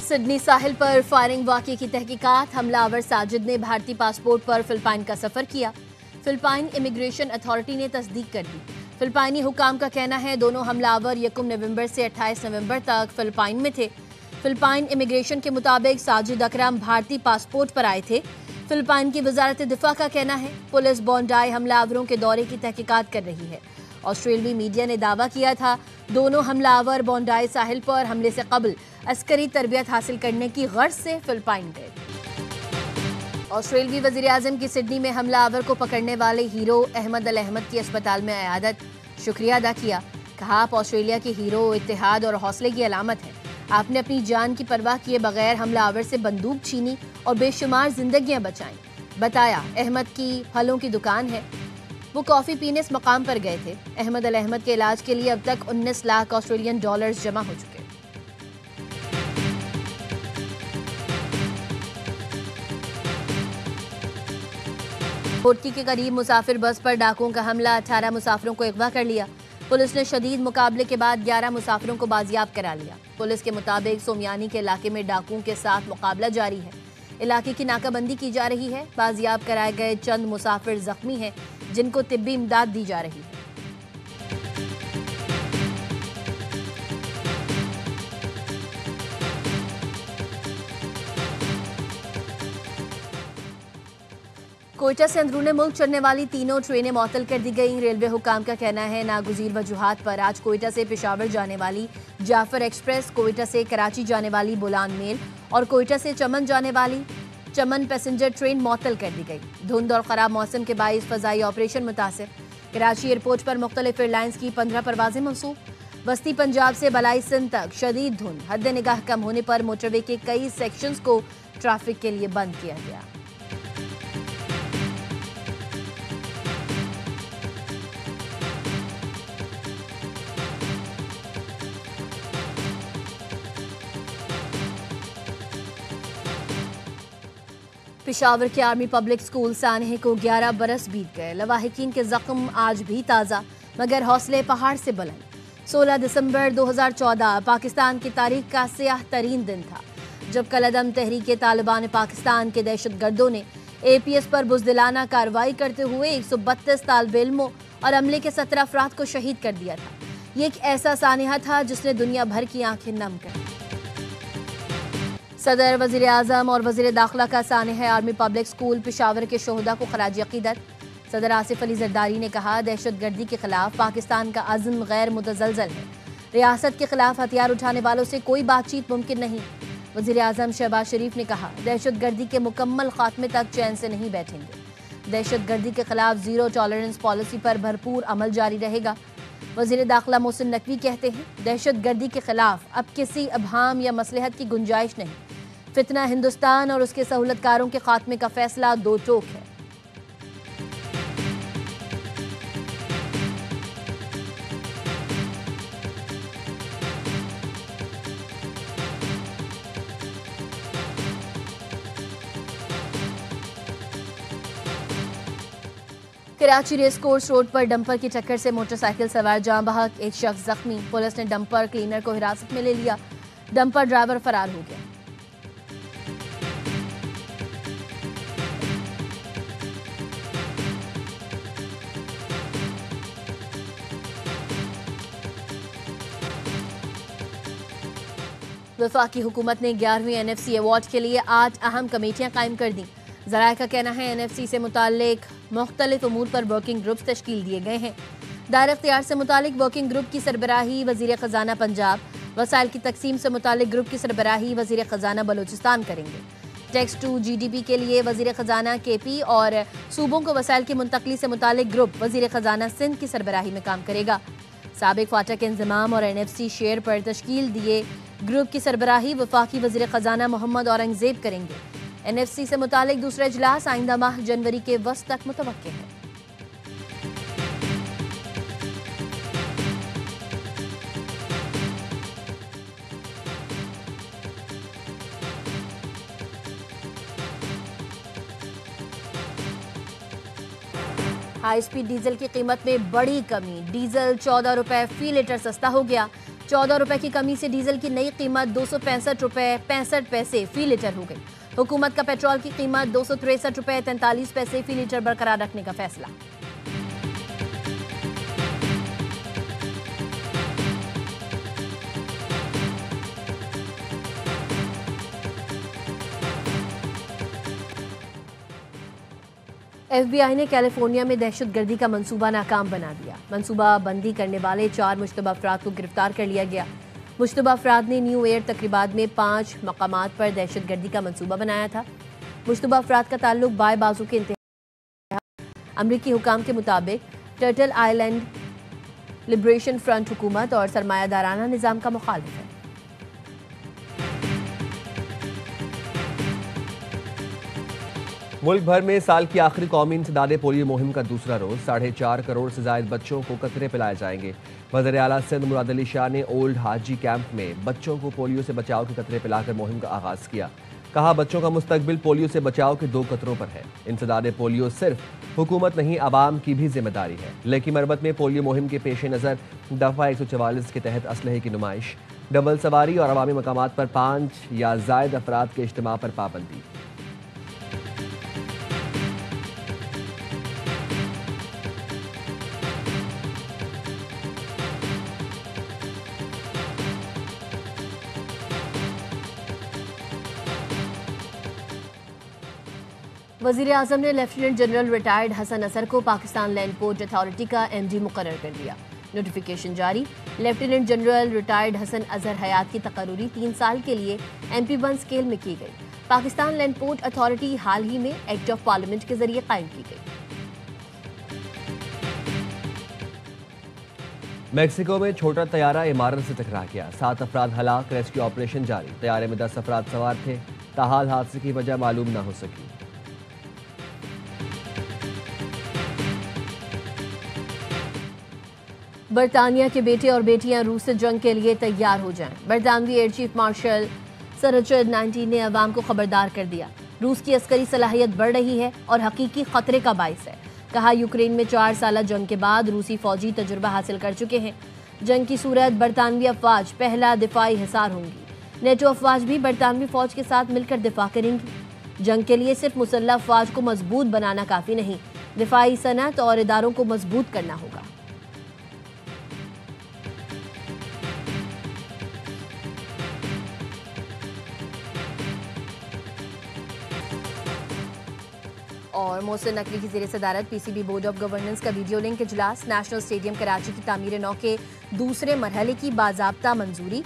Sydney साहिल पर firing वाक़े की तहकीकात। हमलावर साजिद ने भारतीय पासपोर्ट पर फिलिपाइन का सफ़र किया। फिलिपाइन इमिग्रेशन अथॉरिटी ने तस्दीक कर दी। फिलिपाइनी हुकाम का कहना है दोनों हमलावर 1 नवंबर से 28 नवंबर तक फिलिपाइन में थे। फिलिपाइन इमिग्रेशन के मुताबिक साजिद अकरम भारतीय पासपोर्ट पर आए थे। फिलिपाइन की वजारत दिफा का कहना है पुलिस बॉन्डाई हमलावरों के दौरे की तहकीकात कर रही है। ऑस्ट्रेलियाई मीडिया ने दावा किया था दोनों हमलावर बॉन्डाई साहिल पर हमले से कबल अस्करी तरबियत हासिल करने की गर्ज से फिलिपाइन गए। ऑस्ट्रेलियाई वजीर आजम की सिडनी में हमलावर को पकड़ने वाले हीरो अहमद अल अहमद की अस्पताल में आयादत, शुक्रिया अदा किया। कहा आप ऑस्ट्रेलिया के हीरो, इत्तेहाद और हौसले की अलामत हैं। आपने अपनी जान की परवाह किए बगैर हमलावर से बंदूक छीनी और बेशुमार जिंदगियां बचाईं। बताया अहमद की फलों की दुकान है, वो कॉफी पीने इस मकाम पर गए थे। अहमद अल अहमद के इलाज के लिए अब तक 19 लाख ऑस्ट्रेलियन डॉलर्स जमा हो चुके। कोटकी के करीब मुसाफिर बस पर डाकुओं का हमला, 18 मुसाफिरों को अगवा कर लिया। पुलिस ने शदीद मुकाबले के बाद 11 मुसाफिरों को बाजियाब करा लिया। पुलिस के मुताबिक सोमियानी के इलाके में डाकुओं के साथ मुकाबला जारी है। इलाके की नाकाबंदी की जा रही है। बाजियाब कराए गए चंद मुसाफिर जख्मी हैं जिनको तिब्बी इमदाद दी जा रही है। कोयटा से अंदरूने मुल्क चलने वाली तीनों ट्रेनें मअतल कर दी गई। रेलवे हुकाम का कहना है नागुज़ीर वजूहात पर आज कोयटा से पेशावर जाने वाली जाफर एक्सप्रेस, कोयटा से कराची जाने वाली बुलान मेल और कोयटा से चमन जाने वाली चमन पैसेंजर ट्रेन मअतल कर दी गई। धुंध और खराब मौसम के बाइस फजाई ऑपरेशन मुतासिर। कराची एयरपोर्ट पर मुख्तलिफ एयरलाइंस की 15 परवाजें मंसूब। वस्ती पंजाब से बलाई सिंध तक शदीद धुंध, हद निगाह कम होने पर मोटरवे के कई सेक्शंस को ट्रैफिक के लिए बंद किया गया। पेशावर के आर्मी पब्लिक स्कूल सानहे को 11 बरस बीत गए। लवाहिकीन के जख्म आज भी ताज़ा, मगर हौसले पहाड़ से बुलंद। 16 दिसंबर 2014 पाकिस्तान की तारीख का स्याह तरीन दिन था जब कलअदम तहरीक तालिबान पाकिस्तान के दहशतगर्दों ने APS पर बुज़दिलाना कार्रवाई करते हुए 132 तालिब इल्मों और अमले के 17 अफराद को शहीद कर दिया था। ये एक ऐसा सानहा था जिसने दुनिया भर की आंखें नम कर दी। सदर, वजीर आजम और वजीर दाखिला का सानहा आर्मी पब्लिक स्कूल पेशावर के शोहदा को खराज अकीदत। सदर आसिफ अली जरदारी ने कहा दहशतगर्दी के खिलाफ पाकिस्तान का अज़्म गैर मुतज़लज़ल है। रियासत के खिलाफ हथियार उठाने वालों से कोई बातचीत मुमकिन नहीं। वजीर आजम शहबाज शरीफ ने कहा दहशतगर्दी के मुकम्मल खात्मे तक चैन से नहीं बैठेंगे। दहशतगर्दी के खिलाफ ज़ीरो टॉलरेंस पॉलिसी पर भरपूर अमल जारी रहेगा। वजीर दाखिला मोहसिन नकवी कहते हैं दहशतगर्दी के खिलाफ अब किसी अबहाम या मसलहत की गुंजाइश नहीं। फितना हिंदुस्तान और उसके सहूलतकारों के खात्मे का फैसला दो टोक है। कराची रेस कोर्स रोड पर डंपर की टक्कर से मोटरसाइकिल सवार जाँ बहक, एक शख्स जख्मी। पुलिस ने डंपर क्लीनर को हिरासत में ले लिया। डंपर ड्राइवर फरार हो गया। वफाकी हुकूमत ने 11वीं NFC अवार्ड के लिए 8 अहम कमेटियां कायम कर दी। ज़राए का कहना है NFC से मुताल्लिक मुख्तलिफ उमूर पर वर्किंग ग्रुप्स तश्कील दिए गए हैं। दायरा इख्तियार से मुताल्लिक वर्किंग ग्रुप की सरबराही वज़ीर ख़जाना पंजाब, वसाइल की तकसीम से मुताल्लिक ग्रुप की सरबराही वज़ीर ख़जाना बलूचिस्तान करेंगे। टैक्स टू GDP के लिए वज़ीर ख़जाना KP और सूबों को वसाइल की मुंतकली से मुताल्लिक ग्रुप वज़ीर ख़जाना सिंध की सरबराही में काम करेगा। साबिक फाटा के इंज़माम और NFC शेयर पर तश्कील दिए ग्रुप की सरबराही वफाकी वज़ीर ख़जाना मोहम्मद औरंगज़ेब करेंगे। NFC से मुताल्लिक दूसरा इजलास आइंदा माह जनवरी के वस्त तक मुतवक्किल है। हाई स्पीड डीजल की कीमत में बड़ी कमी। डीजल 14 रुपए फी लीटर सस्ता हो गया। 14 रुपए की कमी से डीजल की नई कीमत 265 रुपए 65 पैसे फी लीटर हो गई। हुकूमत का पेट्रोल की कीमत 263 रुपए 43 पैसे फी लीटर बरकरार रखने का फैसला। FBI ने कैलिफोर्निया में दहशतगर्दी का मंसूबा नाकाम बना दिया। मंसूबा बंदी करने वाले 4 मुश्तबा अफराद को गिरफ्तार कर लिया गया। मुश्तबा अफराद ने न्यू ईयर तकरीबात में 5 मकामात पर दहशतगर्दी का मंसूबा बनाया था। मुश्तबा अफराद का ताल्लुक बाएं बाजू के इंतहा अमरीकी हुकाम के मुताबिक टर्टल आइलैंड लिबरेशन फ्रंट हुकूमत और सरमायादाराना निज़ाम का मुखालिफ है। मुल्क भर में साल की आखिरी कौमी इंसदादे पोलियो मुहिम का दूसरा रोज 4.5 करोड़ से ज्यादा बच्चों को कतरे पिलाए जाएंगे। वज़ीर आला सिंध मुराद अली शाह ने ओल्ड हाजी कैंप में बच्चों को पोलियो से बचाव के कतरे पिलाकर मुहिम का आगाज किया। कहा, बच्चों का मुस्तकबिल पोलियो से बचाव के 2 कतरों पर है। इंसदादे पोलियो सिर्फ हुकूमत नहीं, आवाम की भी जिम्मेदारी है। लेकी मरबत में पोलियो मुहिम के पेश नज़र दफ़ा 144 के तहत असलहे की नुमाइश, डबल सवारी और अवामी मकामात पर 5 या ज़ायद अफराद के इज्तिमा पर पाबंदी। वज़ीर आज़म ने lieutenant general retired Hasan Asar को पाकिस्तान लैंड पोर्ट अथॉरिटी का MD मुकर्रर कर दिया। नोटिफिकेशन जारी। Lieutenant general retired Hasan Azhar Hayat की तकर्री 3 साल के लिए MP1 स्केल में की गई। पाकिस्तान लैंड पोर्ट अथॉरिटी हाल ही में एक्ट ऑफ पार्लियामेंट के जरिए कायम की गई। मेक्सिको में छोटा तैयारा इमारत से टकरा गया, 7 अफराद हलाक, रेस्क्यू ऑपरेशन जारी। तैयारे में 10 अफराद सवार थे। ताहाल हादसे की वजह मालूम न हो सकी। बरतानिया के बेटे और बेटियां रूस से जंग के लिए तैयार हो जाएं। बरतानवी air chief marshal sir Richard 19 ने अवाम को खबरदार कर दिया। रूस की अस्करी सलाहियत बढ़ रही है और हकीकी खतरे का बाइस है। कहा, यूक्रेन में 4 साल जंग के बाद रूसी फौजी तजुर्बा हासिल कर चुके हैं। जंग की सूरत बरतानवी अफवाज पहला दिफाई हिसार होंगी। नेटो अफवाज भी बरतानवी फौज के साथ मिलकर दिफा करेंगी। जंग के लिए सिर्फ मुसल्लह अफवाज को मजबूत बनाना काफी नहीं, दिफाई सनत और इदारों को मजबूत करना होगा। और मोहसिन नकवी की ज़ेरे सदारत PCB बोर्ड ऑफ गवर्नेंस का वीडियो लिंक इजलास। नेशनल स्टेडियम कराची की तामीर नौ के दूसरे मरहले की बाज़ाब्ता मंजूरी।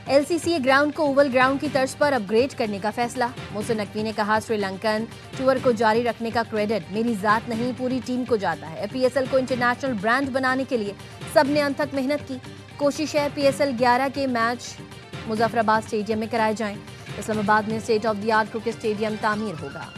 LCCA ग्राउंड को ओवल ग्राउंड की तर्ज पर अपग्रेड करने का फैसला। मोहसिन नकवी ने कहा, श्रीलंकन टूर को जारी रखने का क्रेडिट मेरी ज़ात नहीं, पूरी टीम को जाता है। PSL को इंटरनेशनल ब्रांड बनाने के लिए सबने अनथक मेहनत की। कोशिश है PSL 11 के मैच मुजफ्फराबाद स्टेडियम में कराए जाएं। इस्लामाबाद में state of the art cricket stadium तामीर होगा।